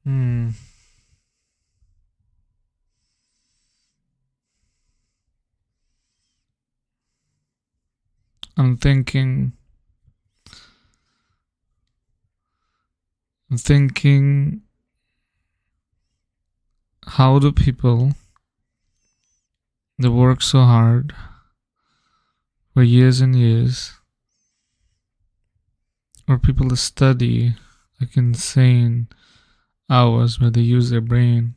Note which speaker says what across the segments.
Speaker 1: Hmm. I'm thinking. I'm thinking. How do people that work so hard for years and years, or people that study like insane hours where they use their brain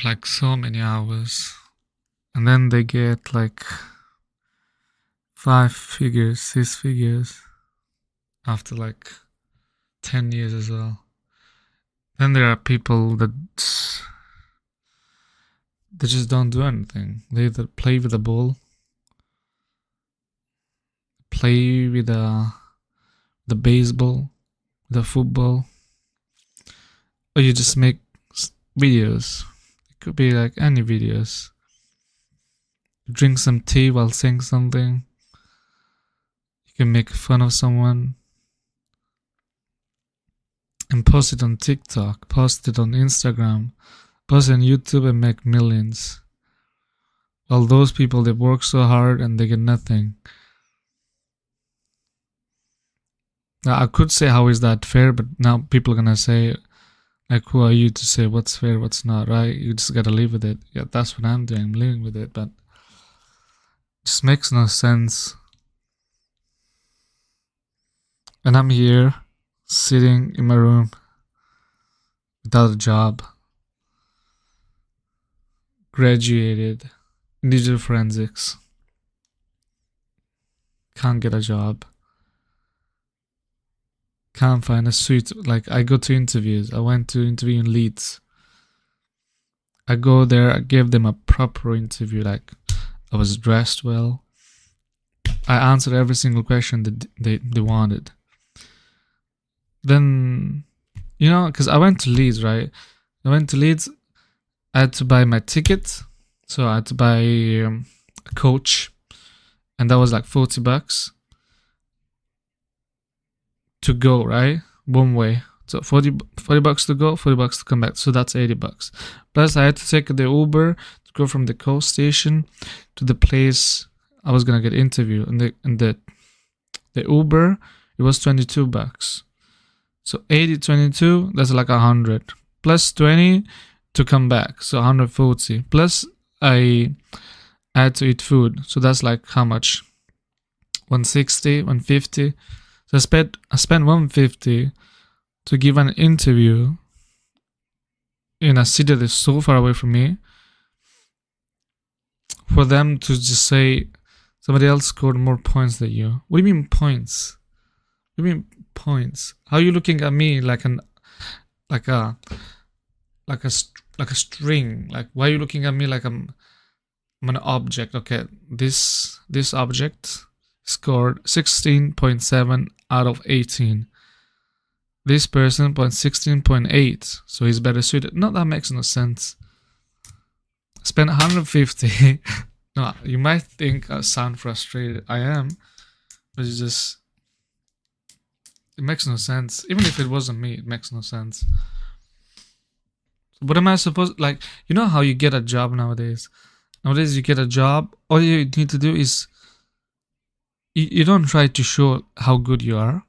Speaker 1: like so many hours, and then they get like 5 figures, 6 figures after like 10 years as well. Then there are people that they just don't do anything. They either play with the ball, play with the baseball, the football, or you just make videos. It could be like any videos. You drink some tea while saying something. You can make fun of someone and post it on TikTok, post it on Instagram, post it on YouTube and make millions. While those people, they work so hard and they get nothing. Now, I could say, how is that fair? But now people are gonna say, like, who are you to say what's fair, what's not, right? You just gotta live with it. Yeah, that's what I'm doing. I'm living with it, but it just makes no sense. And I'm here, sitting in my room, without a job, graduated in digital forensics, can't get a job, can't find a suit. Like, I go to interviews. I went to interview in Leeds. I go there, I gave them a proper interview. Like, I was dressed well. I answered every single question that they wanted. Then, because I went to Leeds, right? I went to Leeds. I had to buy my ticket. So I had to buy a coach. And that was like $40 to go, right? One way. So $40 to go, $40 to come back. So that's $80. Plus I had to take the Uber to go from the coast station to the place I was gonna get interviewed. And the Uber, it was $22. So 80, 22, that's like 100. Plus 20 to come back. So 140. Plus I had to eat food. So that's like how much? 160, 150. So I spent 150 to give an interview in a city that is so far away from me, for them to just say somebody else scored more points than you. What do you mean points? What do you mean points? How are you looking at me like a string? Like, why are you looking at me like I'm an object? Okay, this object scored 16.7 out of 18. This person point 16.8, so he's better suited. No, that makes no sense. Spend 150. No, you might think I sound frustrated. I am, but it makes no sense. Even if it wasn't me, it makes no sense. What am I supposed, like, you know how you get a job nowadays? Nowadays you get a job, all you need to do is you don't try to show how good you are.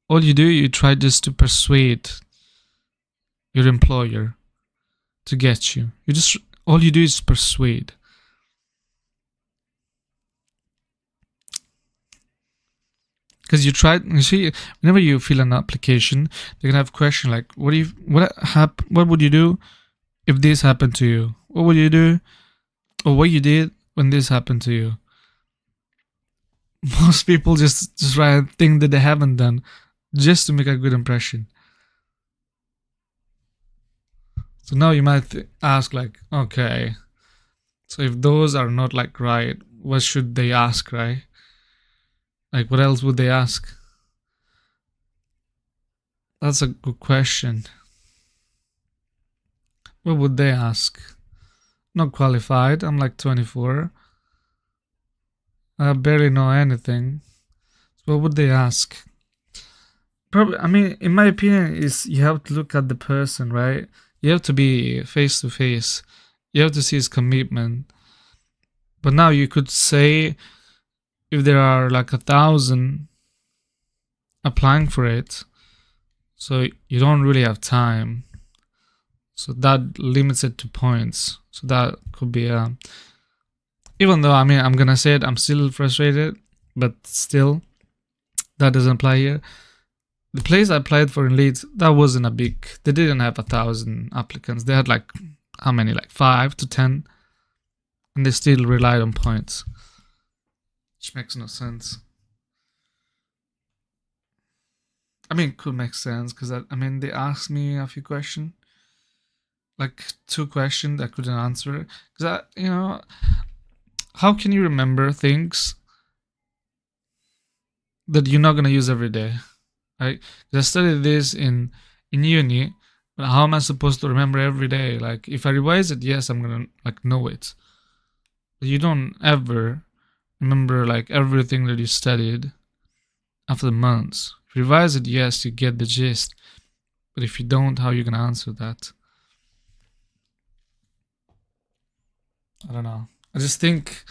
Speaker 1: All you do, you try just to persuade your employer to get you. All you do is persuade. Because you see, whenever you fill an application, they're gonna have a question like, what would you do if this happened to you? What would you do, or what you did when this happened to you? Most people just try and think that they haven't done, just to make a good impression. So now you might ask, like, okay, so if those are not like right, what should they ask, right? Like, what else would they ask? That's a good question. What would they ask? Not qualified. I'm like 24. I barely know anything. So what would they ask? probably, I mean, in my opinion, is you have to look at the person, right? You have to be face to face. You have to see his commitment. But now you could say if there are like 1,000 applying for it, so you don't really have time. So that limits it to points. So that could be even though, I mean, I'm gonna say it, I'm still frustrated, but still, that doesn't apply here. The place I applied for in Leeds, that wasn't a big. They didn't have 1,000 applicants. They had like how many? Like 5 to 10, and they still relied on points, which makes no sense. I mean, it could make sense because I mean they asked me a few questions, like 2 questions I couldn't answer because how can you remember things that you're not gonna use every day? Right? 'Cause I studied this in uni, but how am I supposed to remember every day? Like if I revise it, yes, I'm gonna like know it. But you don't ever remember like everything that you studied after months. If you revise it, yes, you get the gist. But if you don't, how are you gonna answer that? I don't know. I just think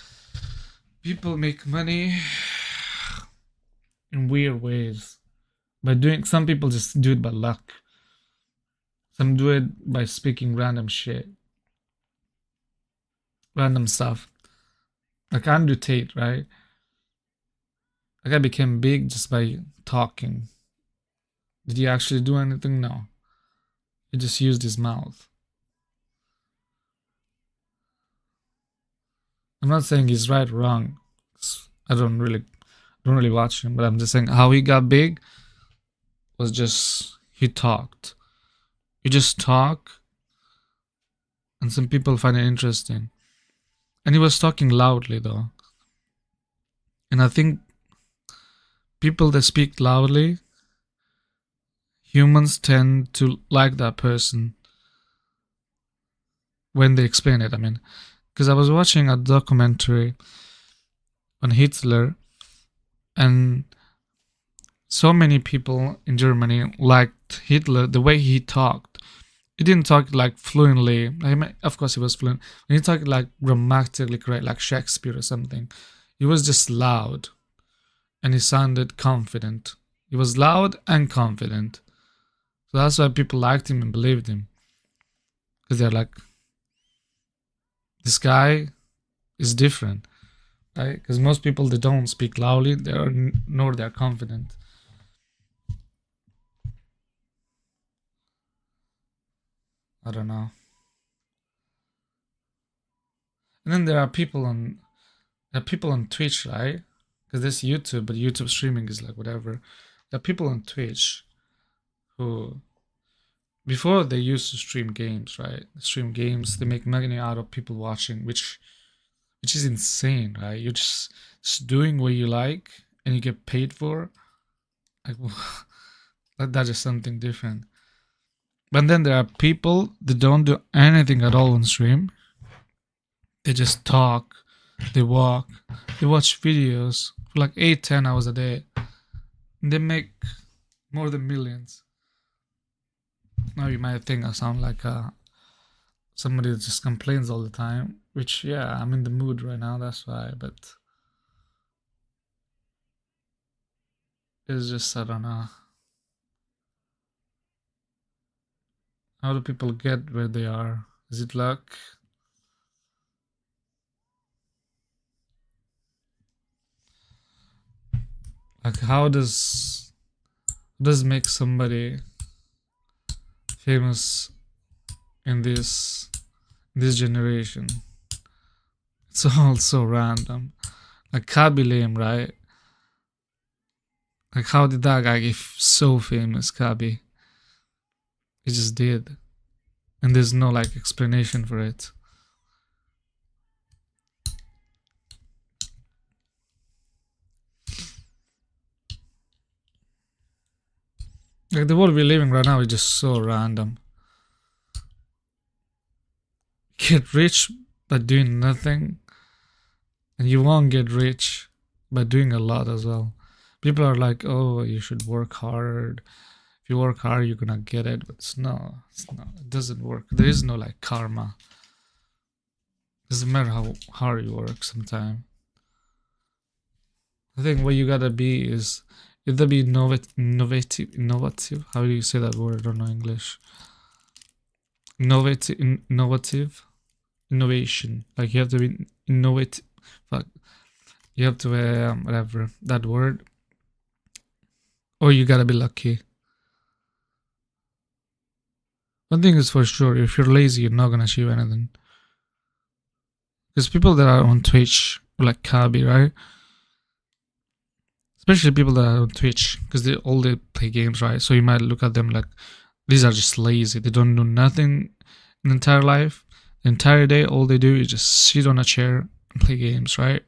Speaker 1: people make money in weird ways by doing. Some people just do it by luck. Some do it by speaking random shit, random stuff. Like Andrew Tate, right? That guy became big just by talking. Did he actually do anything? No. He just used his mouth. I'm not saying he's right or wrong. I don't really watch him, but I'm just saying how he got big was just he talked. You just talk, and some people find it interesting. And he was talking loudly though. And I think people that speak loudly, humans tend to like that person when they explain it. I mean, because I was watching a documentary on Hitler, and so many people in Germany liked Hitler the way he talked. He didn't talk like fluently. I mean, of course, he was fluent. When he talked like grammatically correct, like Shakespeare or something, he was just loud, and he sounded confident. He was loud and confident. So that's why people liked him and believed him, because they're like, this guy is different, right? Because most people, they don't speak loudly, nor they're confident. I don't know. And then there are people on Twitch, right? Because there's YouTube, but YouTube streaming is like whatever. There are people on Twitch who, before they used to stream games, right? They stream games, they make money out of people watching, which is insane, right? You're just doing what you like and you get paid for. Like that's just something different. But then there are people that don't do anything at all on stream. They just talk, they walk, they watch videos for like 8-10 hours a day. And they make more than millions. Now you might think I sound like somebody that just complains all the time, which, yeah, I'm in the mood right now, that's why, but it's just, I don't know. How do people get where they are? Is it luck? Like, how does make somebody famous in this generation? It's all so random. Like Khaby Lame, right? Like, how did that guy get so famous, Khaby? He just did. And there's no like explanation for it. Like, the world we're living right now is just so random. Get rich by doing nothing, and you won't get rich by doing a lot as well. People are like, oh, you should work hard. If you work hard, you're gonna get it. But it's not. It doesn't work. There is no like karma. Doesn't matter how hard you work. Sometimes I think what you gotta be is either be innovative. How do you say that word? I don't know English. Innovative, innovation. Like you have to be innovative. Fuck. You have to whatever that word. Or you gotta be lucky. One thing is for sure: if you're lazy, you're not gonna achieve anything. Because people that are on Twitch, like Kabi, right? Especially people that are on Twitch, because they play games, right? So you might look at them like these are just lazy. They don't do nothing in the entire life. The entire day, all they do is just sit on a chair and play games, right?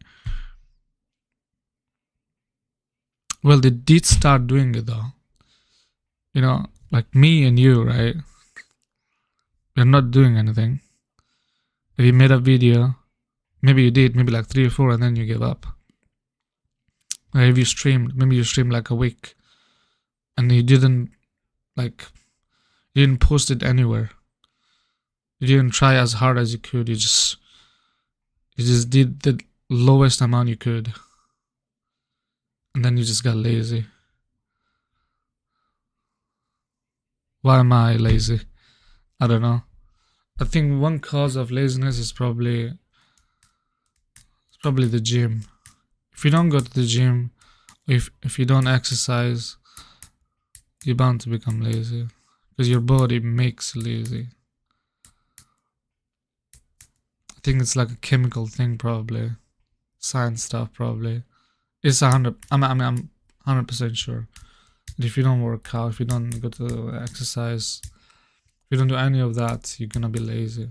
Speaker 1: Well, they did start doing it though. You know, like me and you, right? We're not doing anything. If you made a video, maybe you did, maybe like 3 or 4, and then you give up. Or if you streamed, maybe you streamed like a week, and you didn't post it anywhere. You didn't try as hard as you could. You just did the lowest amount you could, and then you just got lazy. Why am I lazy? I don't know. I think one cause of laziness is probably the gym. If you don't go to the gym, if you don't exercise, you're bound to become lazy because your body makes you lazy. I think it's like a chemical thing, probably science stuff. Probably it's 100. I'm 100% sure. If you don't work out, if you don't go to exercise, if you don't do any of that, you're gonna be lazy.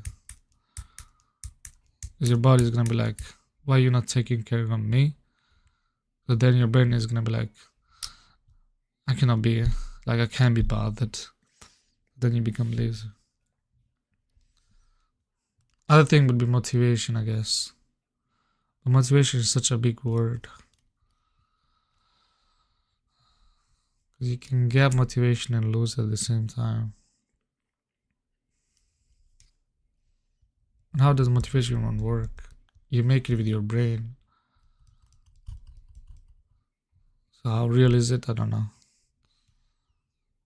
Speaker 1: Because your body is gonna be like, why are you not taking care of me? So then your brain is gonna be like, I can't be bothered. Then you become lazy. Other thing would be motivation, I guess. But motivation is such a big word. Because you can get motivation and lose at the same time. And how does motivation work? You make it with your brain. So how real is it? I don't know.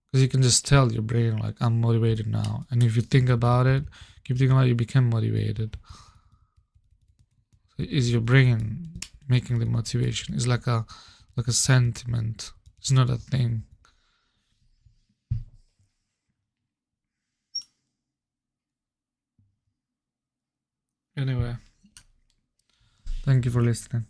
Speaker 1: Because you can just tell your brain, like, I'm motivated now. And if you think about it, keep thinking about it, you become motivated. So is your brain making the motivation? It's like a sentiment. It's not a thing. Anyway, thank you for listening.